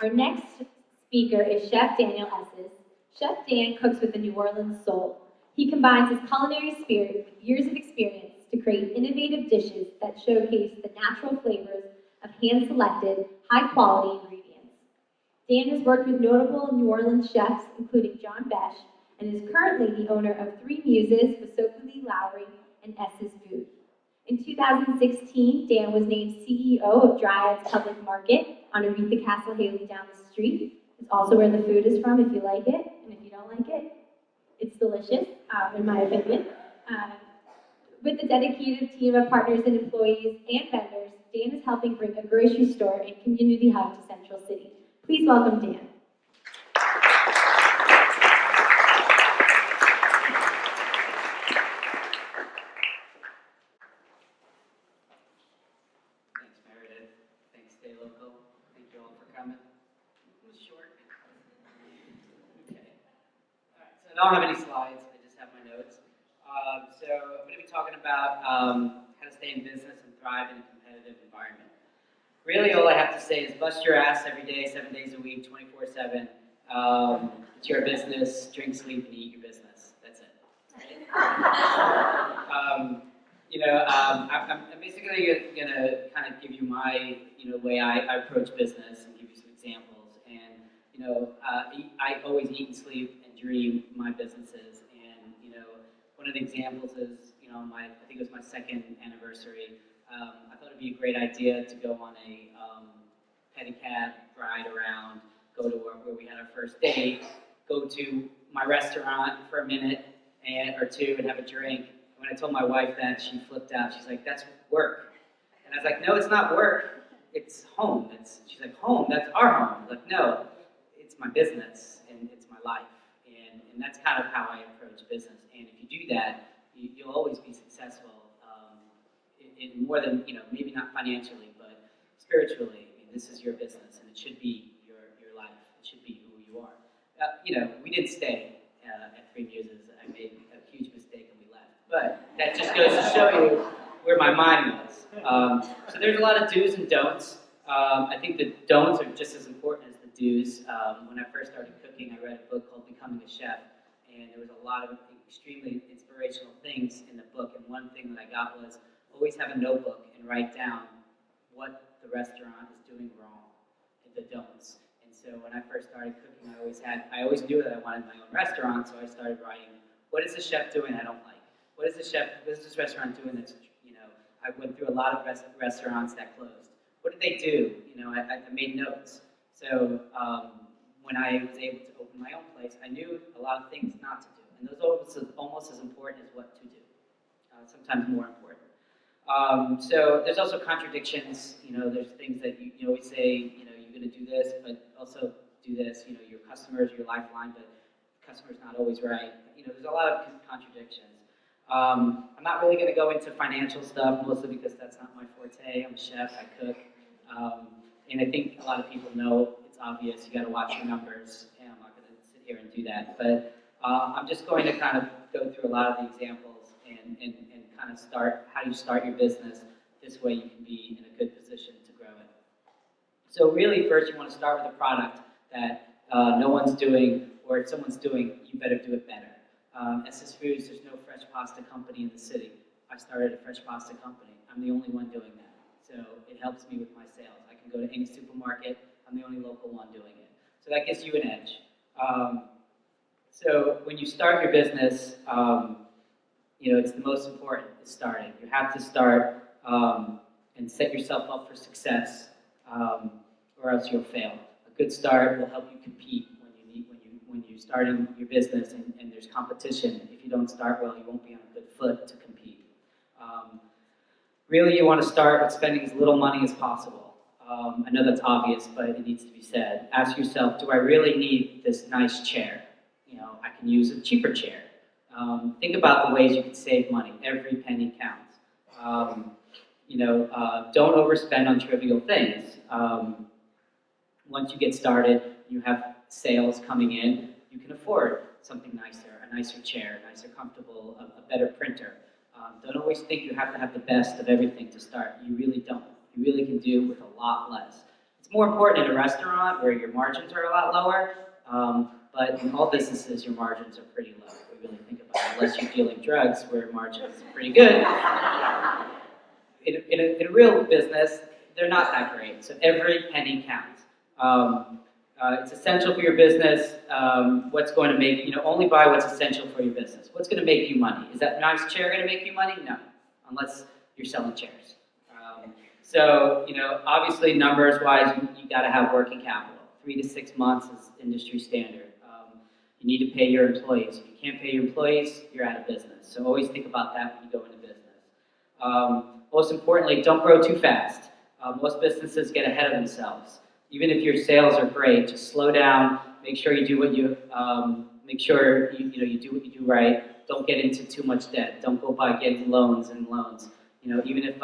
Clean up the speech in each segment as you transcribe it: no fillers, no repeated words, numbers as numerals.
Our next speaker is Chef Daniel Esses. Chef Dan cooks with a New Orleans soul. He combines his culinary spirit with years of experience to create innovative dishes that showcase the natural flavors of hand-selected, high-quality ingredients. Dan has worked with notable New Orleans chefs, including John Besh, and is currently the owner of 3 Muses with Sophie Lee Lowry and Esses Food. In 2016, Dan was named CEO of Dryades Public Market on Aretha Castle Haley down the street. It's also where the food is from if you like it, and if you don't like it, it's delicious, in my opinion. With a dedicated team of partners and employees and vendors, Dan is helping bring a grocery store and community hub to Central City. Please welcome Dan. Thanks, Meredith. Thanks, StayLocal. Thank you all for coming. It was short. Okay. All right, so I don't have any slides. I just have my notes. So I'm going to be talking about how to stay in business and thrive in a competitive environment. Really, all I have to say is bust your ass every day, 7 days a week, 24/7. It's your business. Drink, sleep, and eat your business. That's it. I'm basically going to kind of give you my, way I approach business and give you some examples. And, I always eat and sleep and dream my businesses. And, one of the examples is, I think it was my 2nd anniversary. I thought it'd be a great idea to go on a pedicab ride around, go to where we had our first date, go to my restaurant for a minute or two and have a drink. When I told my wife that, she flipped out. She's like, "That's work." And I was like, "No, it's not work. It's home." She's like, "Home? That's our home." I was like, "No, it's my business and it's my life." And that's kind of how I approach business. And if you do that, you'll always be successful in more than, maybe not financially, but spiritually. I mean, this is your business and it should be your life. It should be who you are. We didn't stay at 3 Muses. I made a huge mistake and we left. But that just goes to show you where my mind was. So there's a lot of do's and don'ts. I think the don'ts are just as important as the do's. When I first started cooking, I read a book called Becoming a Chef, and there was a lot of extremely inspirational things in the book. And one thing that I got was always have a notebook and write down what the restaurant is doing wrong, and the don'ts. And so when I first started cooking, I always knew that I wanted my own restaurant, so I started writing, what is the chef doing I don't like? What is this restaurant doing that's, I went through a lot of restaurants that closed. What did they do? I made notes. So when I was able to open my own place, I knew a lot of things not to do. And those are almost as important as what to do, sometimes more important. So there's also contradictions. There's things that you always say, you're going to do this, but also do this. Your customer's your lifeline, but the customer's not always right. There's a lot of contradictions. I'm not really going to go into financial stuff, mostly because that's not my forte. I'm a chef, I cook. And I think a lot of people know it's obvious. You got to watch your numbers, and I'm not going to sit here and do that. But I'm just going to kind of go through a lot of the examples and kind of start how you start your business. This way you can be in a good position to grow it. So really, first you want to start with a product that no one's doing, or if someone's doing, you better do it better. Esses Foods, there's no fresh pasta company in the city. I started a fresh pasta company. I'm the only one doing that. So it helps me with my sales. I can go to any supermarket. I'm the only local one doing it. So that gives you an edge. So when you start your business, it's the most important is starting. You have to start and set yourself up for success, or else you'll fail. A good start will help you compete when you're starting your business and there's competition. If you don't start well, you won't be on a good foot to compete. Really, you want to start with spending as little money as possible. I know that's obvious, but it needs to be said. Ask yourself, do I really need this nice chair? I can use a cheaper chair. Think about the ways you can save money. Every penny counts. Don't overspend on trivial things. Once you get started, you have sales coming in, you can afford something nicer, a nicer chair, a nicer, comfortable, a better printer. Don't always think you have to have the best of everything to start. You really don't. You really can do with a lot less. It's more important in a restaurant where your margins are a lot lower, but in all businesses, your margins are pretty low. If we really think about it, unless you're dealing drugs, where margins are pretty good. In a real business, they're not that great. So every penny counts. It's essential for your business. What's going to make, only buy what's essential for your business. What's going to make you money? Is that nice chair going to make you money? No, unless you're selling chairs. So, obviously numbers-wise, you got to have working capital. 3 to 6 months is industry standard. You need to pay your employees. If you can't pay your employees, you're out of business. So always think about that when you go into business. Most importantly, don't grow too fast. Most businesses get ahead of themselves. Even if your sales are great, just slow down. Make sure you do what you you do what you do right. Don't get into too much debt. Don't go by getting loans and loans. Even if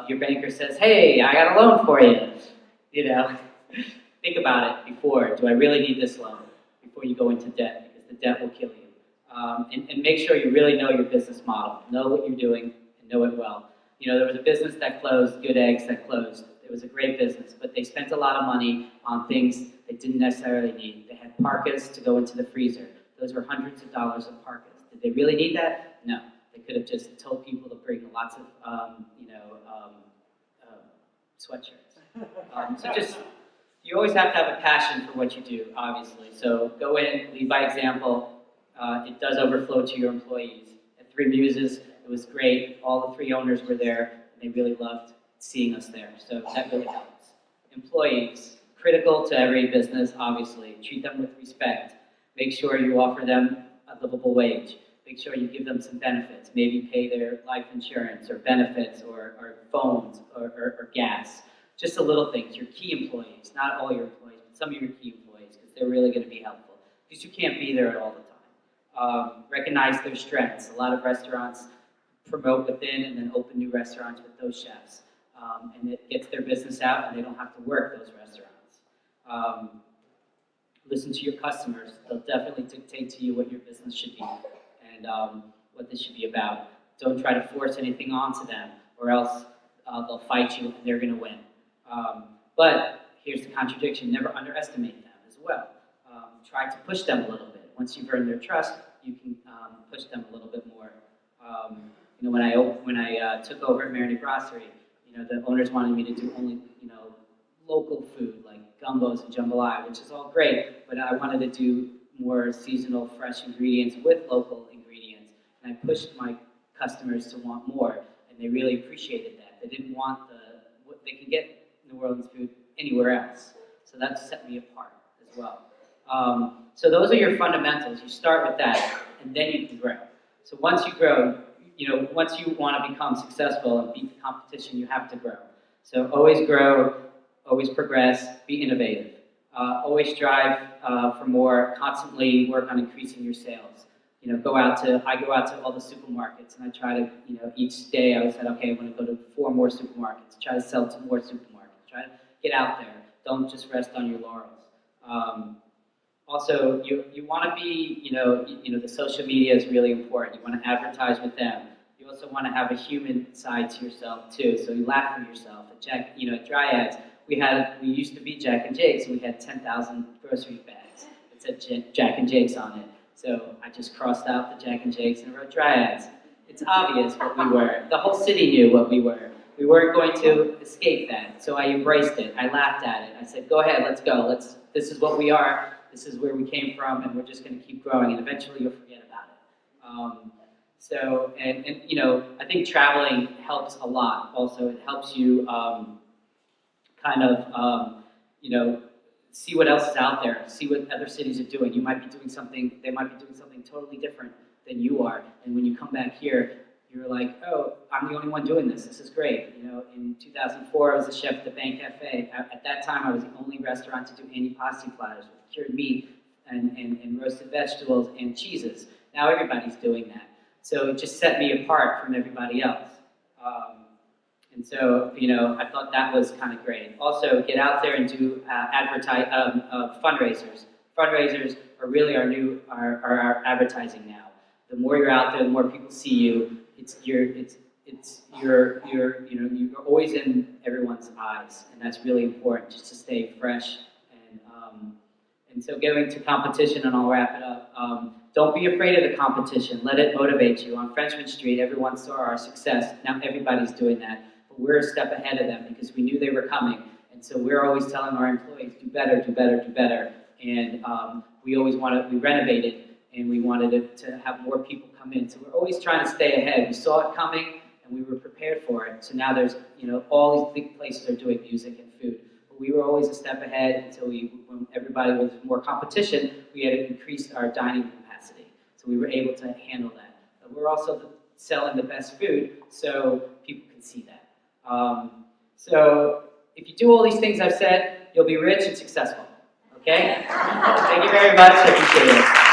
your banker says, "Hey, I got a loan for you," think about it before. Do I really need this loan? Before you go into debt, because the debt will kill you. And make sure you really know your business model. Know what you're doing and know it well. There was a business that closed, Good Eggs, that closed. It was a great business, but they spent a lot of money on things they didn't necessarily need. They had parkas to go into the freezer. Those were hundreds of dollars of parkas. Did they really need that? No. They could have just told people to bring lots of, sweatshirts. So you always have to have a passion for what you do, obviously. So go in, lead by example. It does overflow to your employees. At Muses, it was great. All the 3 owners were there, and they really loved seeing us there. So that really helps. Employees, critical to every business, obviously. Treat them with respect. Make sure you offer them a livable wage. Make sure you give them some benefits. Maybe pay their life insurance or benefits or phones or gas. Just the little things. Your key employees, not all your employees, but some of your key employees, because they're really going to be helpful. Because you can't be there all the time. Recognize their strengths. A lot of restaurants promote within and then open new restaurants with those chefs. And it gets their business out and they don't have to work those restaurants. Listen to your customers. They'll definitely dictate to you what your business should be and what this should be about. Don't try to force anything onto them or else they'll fight you and they're going to win. But here's the contradiction. Never underestimate them as well. Try to push them a little bit. Once you've earned their trust, you can push them a little bit more. When I took over at Marinade Brasserie, the owners wanted me to do only, local food like gumbos and jambalaya, which is all great, but I wanted to do more seasonal, fresh ingredients with local ingredients. And I pushed my customers to want more, and they really appreciated that. They didn't want what they can get New Orleans food anywhere else. So that set me apart as well. So those are your fundamentals. You start with that, and then you can grow. So once you grow, once you want to become successful and beat the competition, you have to grow. So always grow, always progress, be innovative. Always strive for more, constantly work on increasing your sales. I go out to all the supermarkets and I try to, each day I said, okay, I want to go to 4 more supermarkets, try to sell to more supermarkets, try to get out there. Don't just rest on your laurels. Also, you want to be, the social media is really important. You want to advertise with them. You also want to have a human side to yourself too. So you laugh at yourself. At Dryades, we used to be Jack and Jake's, and we had 10,000 grocery bags. It said Jack and Jake's on it. So I just crossed out the Jack and Jake's and wrote Dryades. It's obvious what we were. The whole city knew what we were. We weren't going to escape that. So I embraced it. I laughed at it. I said, go ahead, let's go. This is what we are. This is where we came from, and we're just going to keep growing, and eventually you'll forget about it. I think traveling helps a lot. Also, it helps you see what else is out there, see what other cities are doing. You might be doing something, they might be doing something totally different than you are, and when you come back here, you're like, oh, I'm the only one doing this. This is great. In 2004, I was a chef at the Bank Cafe. At that time, I was the only restaurant to do antipasti platters with cured meat and roasted vegetables and cheeses. Now everybody's doing that. So it just set me apart from everybody else. I thought that was kind of great. Also, get out there and do fundraisers. Fundraisers are really our advertising now. The more you're out there, the more people see you. you're always in everyone's eyes, and that's really important just to stay fresh. And so going to competition, and I'll wrap it up. Don't be afraid of the competition. Let it motivate you. On Frenchman Street, everyone saw our success. Now everybody's doing that, but we're a step ahead of them because we knew they were coming. And so we're always telling our employees, do better, do better, do better. And we renovated, and we wanted it to have more people come in. So we're always trying to stay ahead. We saw it coming, and we were prepared for it. So now there's, all these big places are doing music and food. But we were always a step ahead until when everybody was more competition, we had increased our dining capacity. So we were able to handle that. But we're also selling the best food, so people can see that. So if you do all these things I've said, you'll be rich and successful. Okay? Thank you very much. I appreciate it.